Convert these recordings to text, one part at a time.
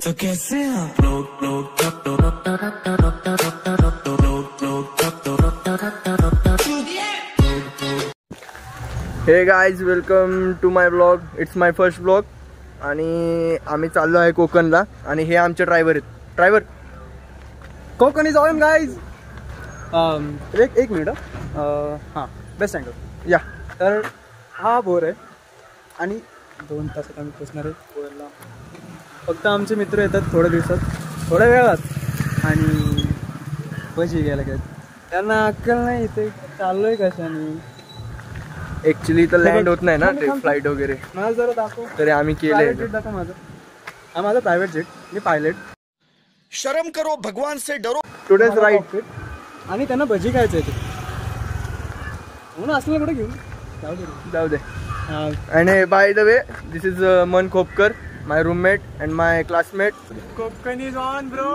तो कैसे आप hey guys, welcome to my blog. It's my first blog. आणि आम्ही चाललो आहे कोकणला. आणि हे आमचे ड्रायव्हर आहेत. Driver, Konkan is on guys. एक मिनिट. हां, बेस्ट अँगल या. तर हा बोर आहे आणि 2 तासात आम्ही पोचणार आहे बोरला. फक्त आमचे मित्र येतात थोड्या दिवसात, थोड्या वेळात, आणि भजी घ्यायला गेले. त्यांना अक्कल नाही इथे चाललोय कशाने. ऍक्च्युली तर लँड होत नाही ना ते फ्लाईट वगैरे. मला जरा दाखव. तरी आम्ही केले. जेट दाखव माझं. हा माझा प्रायव्हेट जेट. मी पायलट. शर्म करो, भगवान से डरो. Today's right. आणि त्यांना भजी खायचं आहे ते म्हणून असलं कुठे घेऊन जाऊ दे. And by the way, this is Man Khopkar, my roommate and my classmate. Konkan is on bro.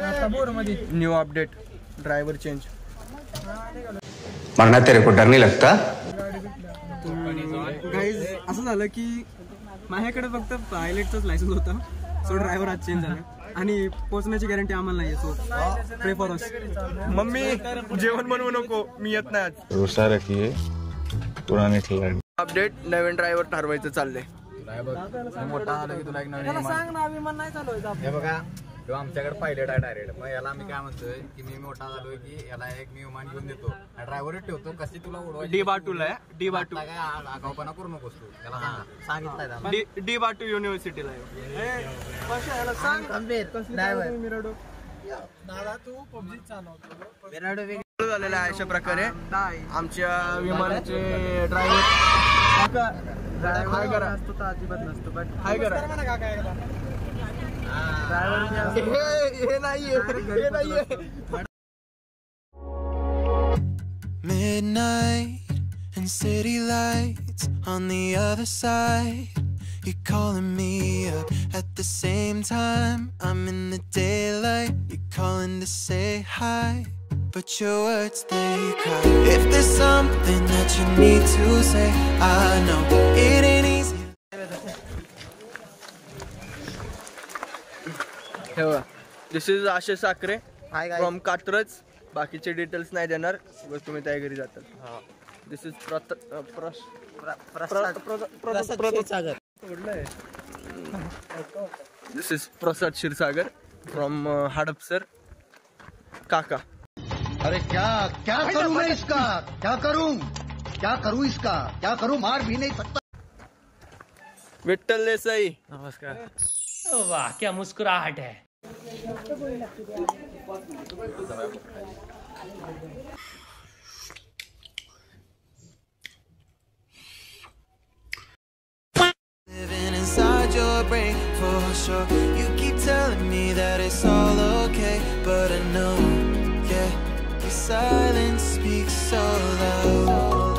आता बोर मध्ये New update, driver change. मरना तेरे को डर नहीं लगता? गाईज असं झालं की माझ्याकडे फक्त पायलटचाच लायसन्स होता. सो ड्रायव्हर आज चेंज झाला आणि पोहोचण्याची गॅरंटी आम्हाला नाही आहे. सो प्रे फॉर अस. मम्मी, जेवण बनवू नको, मी येत नाही आज. रोसा रखिए पुराने खिलाड़ी. अपडेट, नवीन ड्रायव्हर ठरवायचं चाललंय. मोठा आलं की तुला एक नवीन सांग ना, विमान नाही चालवायचं. हे बघा, किंवा आमच्याकडे पायलट आहे डायरेक्ट. मग याला मी काय म्हणतोय की मी मोठा झालोय की याला एक मी विमान घेऊन देतो, ड्रायव्हर ठेवतो. कशी तुला उडवायची डी बाटूला आहे. डी बाटू काय आगाऊपणा करू नकोस तू. त्याला सांगितलंय डी बाटू युनिव्हर्सिटीला आहे. झालेलं आहे. अशा प्रकारे आमच्या विमानाचे ड्रायव्हर हाय करा. अजिबात नसतो बट हाय करा. हे नाहीये. Midnight and city lights on the other side. You're calling me up at the same time. I'm in the daylight. You're calling to say hi, but your words they cry. If there's something that you need to say, I know it ain't easy. This is Ashish Sakhare from Katraj. बाकीचे details नाही देणार, बस तुम्ही त्या घरी जातात. This is this is Prasad Kshirsagar from Hadapsar. काका, अरे क्या क्या करूं मैं इसका, क्या करूं इसका, क्या करूं, मार भी नहीं सकता. विठ्ठल देसाई. नमस्कार. वाह, क्या मुस्कुराहट है. Living inside your brain for sure. You keep telling me that it's all okay, but I know, yeah, your silence speaks so loud.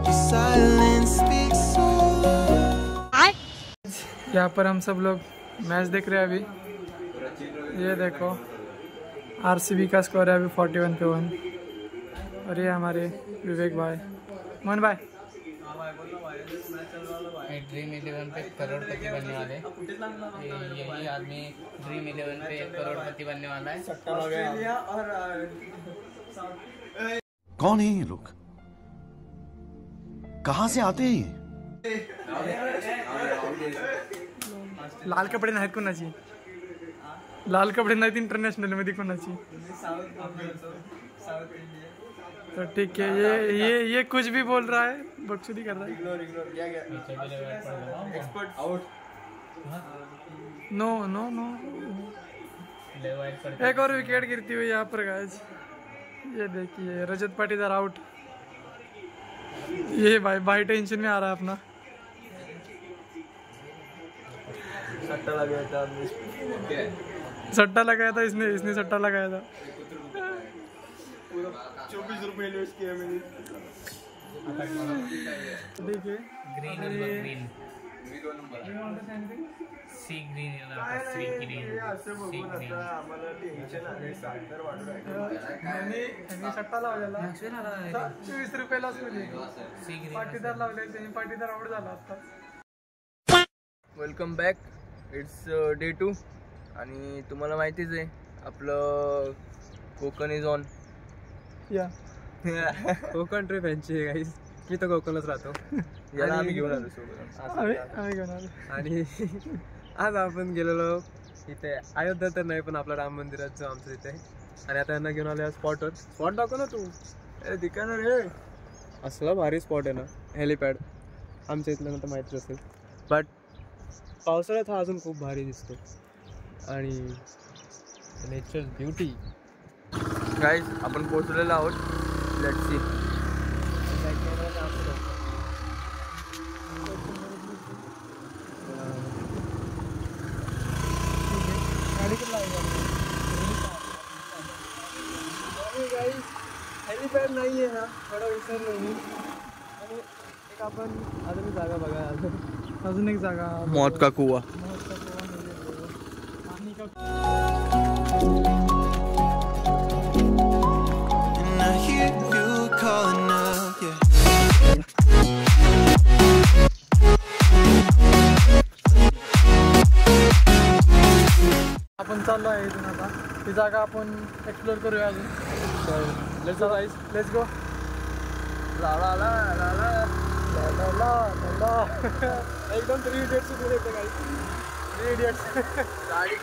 Your silence speaks so loud. यहाँ पर हम सब लोग मैच देख रहे हैं अभी. ये देखो, आरसीबी का स्कोर है अभी 41 पे 1. और ये हमारे विवेक भाई, मोहन भाई. ड्रीम 11 पे करोड़पति बनने वाले. यही आदमी ड्रीम 11 पे करोड़पति बनने वाला है. कौन है ये लोग, कहां से आते हैं ये? लाल कपडे नाहीत कोणाची. लाल कपडे नाहीत इंटरनॅशनल मध्ये कोणाची. तो ठीक है, ये कुछ भी बोल रहा है, बकचोदी कर रहा है. No no no. एक और विकेट गिरती हुई यहाँ पर गाइस. ये देखिए, रजत पाटीदार आउट. ये भाई टेंशन में आ रहा है अपना. सट्टा लगाया था इसने सट्टा लगाया था. 24 रुपये इन्वेस्ट किया मैंने. ठीक है. Green. See green see green see green सट्टा लावलेला 20 रुपयाला पाटीदार लावले त्यांनी पाटीदार आवड झाला आता. Welcome back. इट्स डे 2 आणि तुम्हाला माहितीच आहे आपलं कोकण इज ऑन. या कोकण ट्रिप यांची गाईज. मी तर कोकणच राहतो. याला आम्ही घेऊन आलो सोबत. आम्ही घेऊन आलो. आणि आज आपण गेलेलो इथे अयोध्या तर नाही पण आपल्या राम मंदिरात जो आमचं तिथे. आणि आता यांना घेऊन आलो स्पॉटवर. स्पॉट दाखव ना तू. दिकाना रे. असला भारी स्पॉट आहे ना हेलिपॅड. आमच्या इथलं ना तर माहितीच असेल. बट पावसाळ्यात हा अजून खूप भारी दिसतो. आणि नेचर ब्युटी. गाईज आपण पोहोचलेलो आहोत. Let's see. हेलिपॅड नाही आहे ना थोडा विसरलो मी. आणि एक आपण अजून एक जागा बघा. अजून एक जागा मौत का कुआ. And I hear you calling up, yeah. आपण चाललो आहे इथून आता. ही जागा आपण एक्सप्लोर करूया अजून. Let's go guys. Let's go. एकदम 3 इडियट्स पुढे येते गाईज. 3 इडियट्स. आणि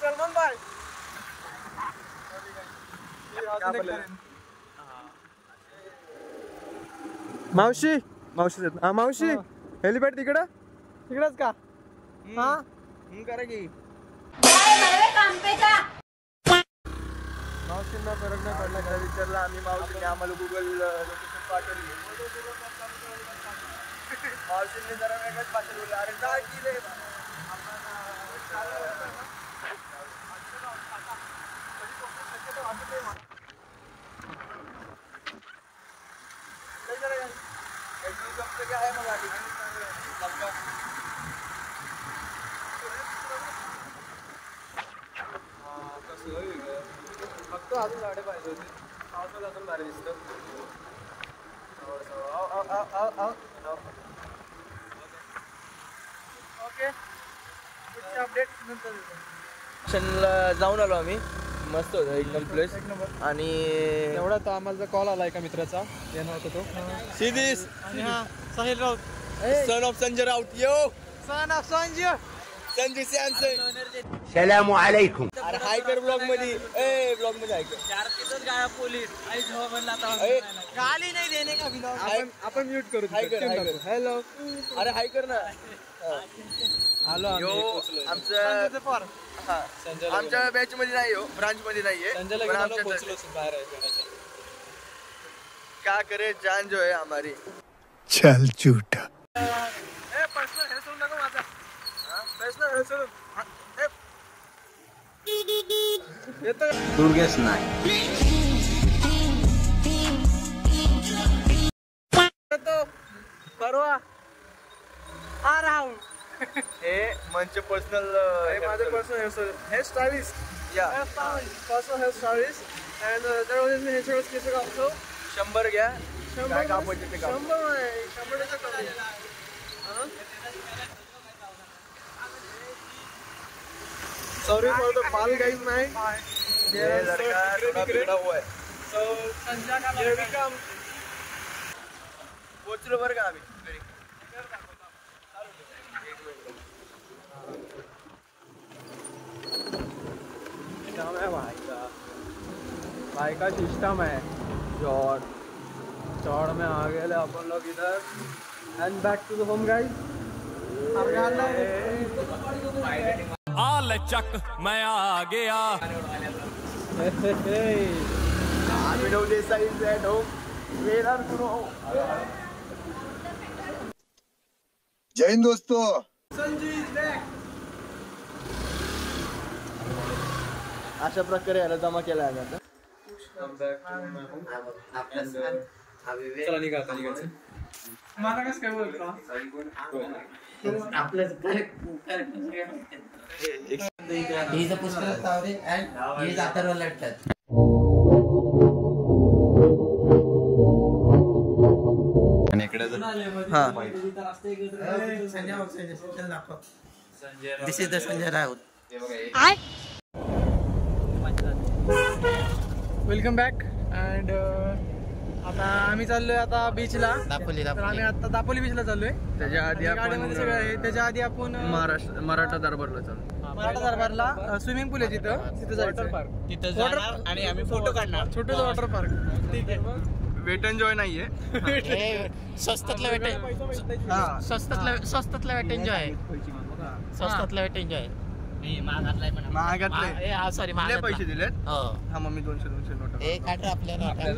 सलमान भाई. मावशी मावशी हा मावशी हेलिपॅड तिकडं तिकडच का. हा करा की मावशींना फरक नाही पडला का विचारला आम्ही. मावशीने आम्हाला गुगल लोकेशन पाठवली. मावशींनी जरा वेगळंच पाठवलं. अरे काय केलंय आहे मग आधी फक्त अजून गाड्या पाहिजे होते. पावसाला अजून भारी दिसतं. ओके पुढची अपडेट नंतर देतो. स्टेशनला जाऊन आलो आम्ही. मस्त होतं एकदम प्लेस. आणि एवढा तर आम्हाला कॉल आला एका मित्राचा. येणार होता तो सिद्धीस आणि हा Sahil Raut. Son of Sanjay Raut. Yo son of Sanjay Sanjay Samson. सलाम अलैकुम. अरे हाय कर ब्लॉग मध्ये. ए ब्लॉग मध्ये हाय कर. पोलीस गाली नाही देणे का बिना. आपण म्यूट करू. हाय कर हाय कर. हॅलो. अरे हाय कर ना. आलो यो आमचं आमच्या बॅच मध्ये नाही हो. ब्रांच मध्ये नाहीये. क्या करे जान जो है हमारी. चल झूठा. दुर्गेश नाईक. परवा आ रहा हूँ. हे मंच पर्सनल. माझं पर्सनल हेअर स्टायलिस्ट. या personal hair stylist. And there was natural cases also. 100 घ्या. काय कापायचे ते काप. 100 Sorry for the fall guys, man. ये लड़का थोड़ा बिगड़ा हुआ है. So here we come. पोचलो बरं का आम्ही. सिस्टम है भाई का सिस्टम है. चौड़ में आ गए अपन लोग इधर. And back to the home guys. आल चक मैं आ गया. जय हिंद दोस्तों. Sanju is back. अशा प्रकारे याला जमा केला आहे आता. चला निघा आता निघायचं. मला कसं काय बोलतो आणि इकडे this is the Sanjay Raut. Welcome back. And आता आम्ही चाललोय आता बीचला. तर आम्ही आता दापोली बीचला चाललोय. त्याच्या आधी गाडीमध्ये सगळं आहे. त्याच्या आधी आपण मराठा दरबारला चालू. मराठा दरबारला स्विमिंग पूल आहे तिथं जायचं. तिथं जाणार आणि आम्ही फोटो काढणार. छोटं वॉटर पार्क. ठीक आहे. वेट एन्जॉय नाहीये. स्वस्तातला वेट एन्जॉय. स्वस्तातला वेट एन्जॉय. महागातले सॉरी पैसे दिलेत. हा मग मी 200 नोट. एक आठ आपल्याला नाही.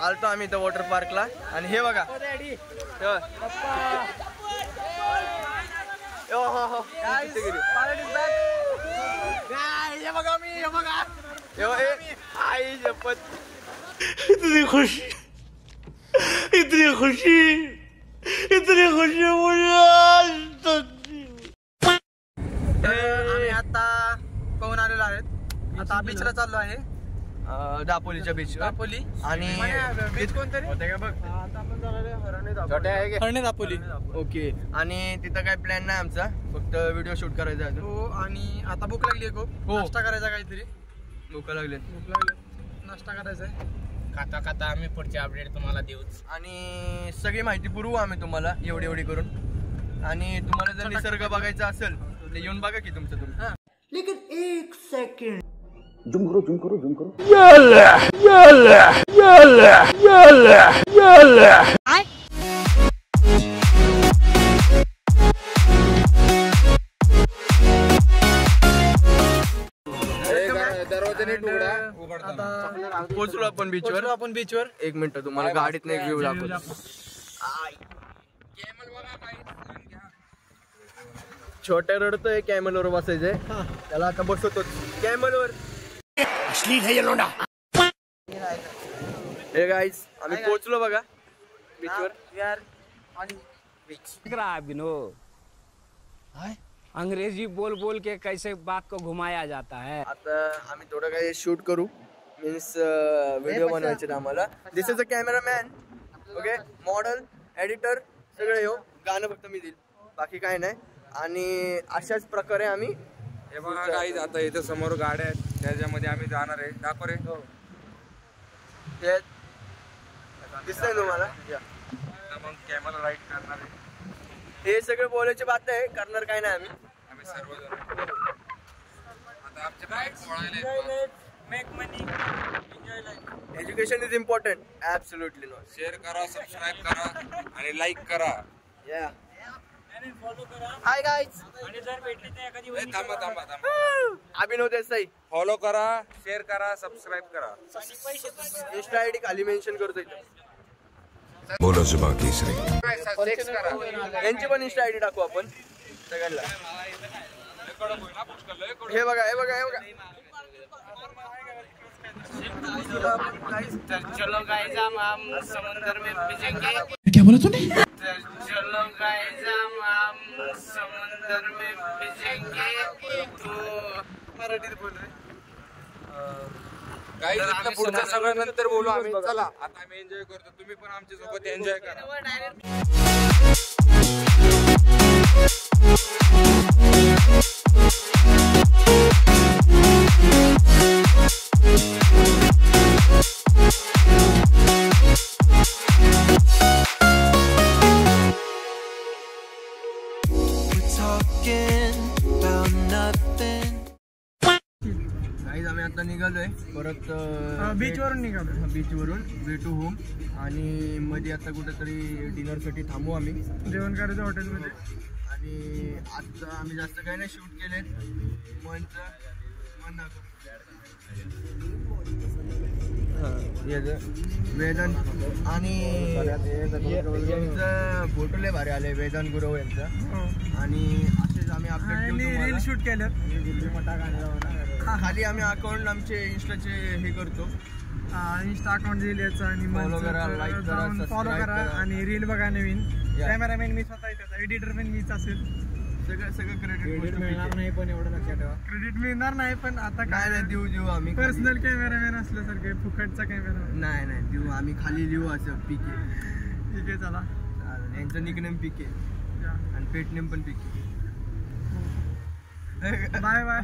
आलतो आम्ही इथं वॉटर पार्कला. आणि हे बघा आई शपथ. इतनी खुशी मुझे आम्ही आता पाहून आलेलो आहेत. आता बीचला चाललो आहे. दापोलीच्या बीच. दापोली आणि बीच कोणतरी आता आपण हरणे दापोली. ओके. आणि तिथं काय प्लॅन नाही आमचा, फक्त व्हिडिओ शूट करायचा आहे. हो. आणि आता भूक लागली आहे खूप. नाश्ता करायचा काहीतरी. भूक लागले. नाश्ता करायचा आहे. खाता खाता आम्ही पुढचे अपडेट तुम्हाला देऊच. आणि सगळी माहिती पुरवू आम्ही तुम्हाला एवढी करून. आणि तुम्हाला जर निसर्ग बघायचा असेल तर येऊन बघा की तुमचं तुम्ही. लेकिन एक सेकंड. आता पोहोचलो आपण बीचवर. एक मिनिट तुम्हाला गाडीत एक व्ह्यू दाखवतो. छोट्या रडतोय कॅमलवर बसायचंय. त्याला आता बसवतो कॅमलवर. हे गाईज आम्ही पोहोचलो बघा बीचवर. अंग्रेजी बोल बोल के कैसे बात को घुमाया जाता है. आता आम्ही थोडं काही शूट करू. मीन्स व्हिडिओ बनवायचे आम्हाला. This is a cameraman. Okay. Model editor सगळे येऊ. गाणं फक्त मी देईल, बाकी काय नाही. आणि अशाच प्रकारे आम्ही हे बघा गाईज आता इथं समोर गाड्या आहेत, त्याच्यामध्ये आम्ही जाणार आहे. दाखव रे. हे दिसतंय तुम्हाला. मग कॅमेरा राईट करणार आहे. हे सगळे बोलायची बात आहे, करणार काय नाही आम्ही सर्वजण. आता आमचे बाईक पोळायला. Make money, enjoy life. Education is important. Absolutely not. Share करा, सबस्क्राईब करा आणि लाईक करा. या. फॉलो करा. Hi guys. आणि जर भेटले तर एखादी थांबा. अभिनव देसाई. फॉलो करा, शेअर करा, सबस्क्राईब करा. इंस्टा आयडी खाली मेन्शन करतो इथं. बोलो जुबान केसरी. यांची पण इंस्टा आयडी टाकू आपण सगळ्यांना. हे बघा. चलो गाइस हम समुद्र में भिजेंगे. क्या बोला तूने? चलो गाइस हम समुद्र में भिजेंगे. तो मराठीत बोल रे. काही इथलं पुढचं सगळं नंतर बोलू आम्ही. चला आता आम्ही एन्जॉय करतो, तुम्ही पण आमच्या सोबत एन्जॉय करा. आम्ही आता निघालोय परत बीच वरून निघालो. बीच वरून वे टू होम. आणि मध्ये आता कुठेतरी डिनर साठी थांबू आम्ही जेवण करायचं हॉटेलमध्ये. आणि आता आम्ही जास्त काही नाही शूट केले. वेदन आणि यांचं फोटो लय भारी आले, वेदन गुरव यांचं. आणि असेच आम्ही अपडेट रील शूट केलं. खाली आम्ही अकाउंट आमचे इंस्टाचे हे करतो, इंस्टा अकाउंट दिल याचं. आणि फॉलो करा, लाईक करा, फॉलो करा आणि रील बघा नवीन. कॅमेरामॅन मी स्वतः त्याचा, एडिटर पण मीच असेल. सगळं क्रेडिट मिळणार नाही, पण एवढं लक्षात ठेवा. क्रेडिट मिळणार नाही, पण आता काय देऊ आम्ही. पर्सनल कॅमेरामॅन असल्यासारखे फुकटचा कॅमेरा नाही देऊ आम्ही. खाली लिहू असं पीके. ठीक आहे, चला. यांचं निकनेम पीके आणि पेट नेम पण पीके. Bye bye.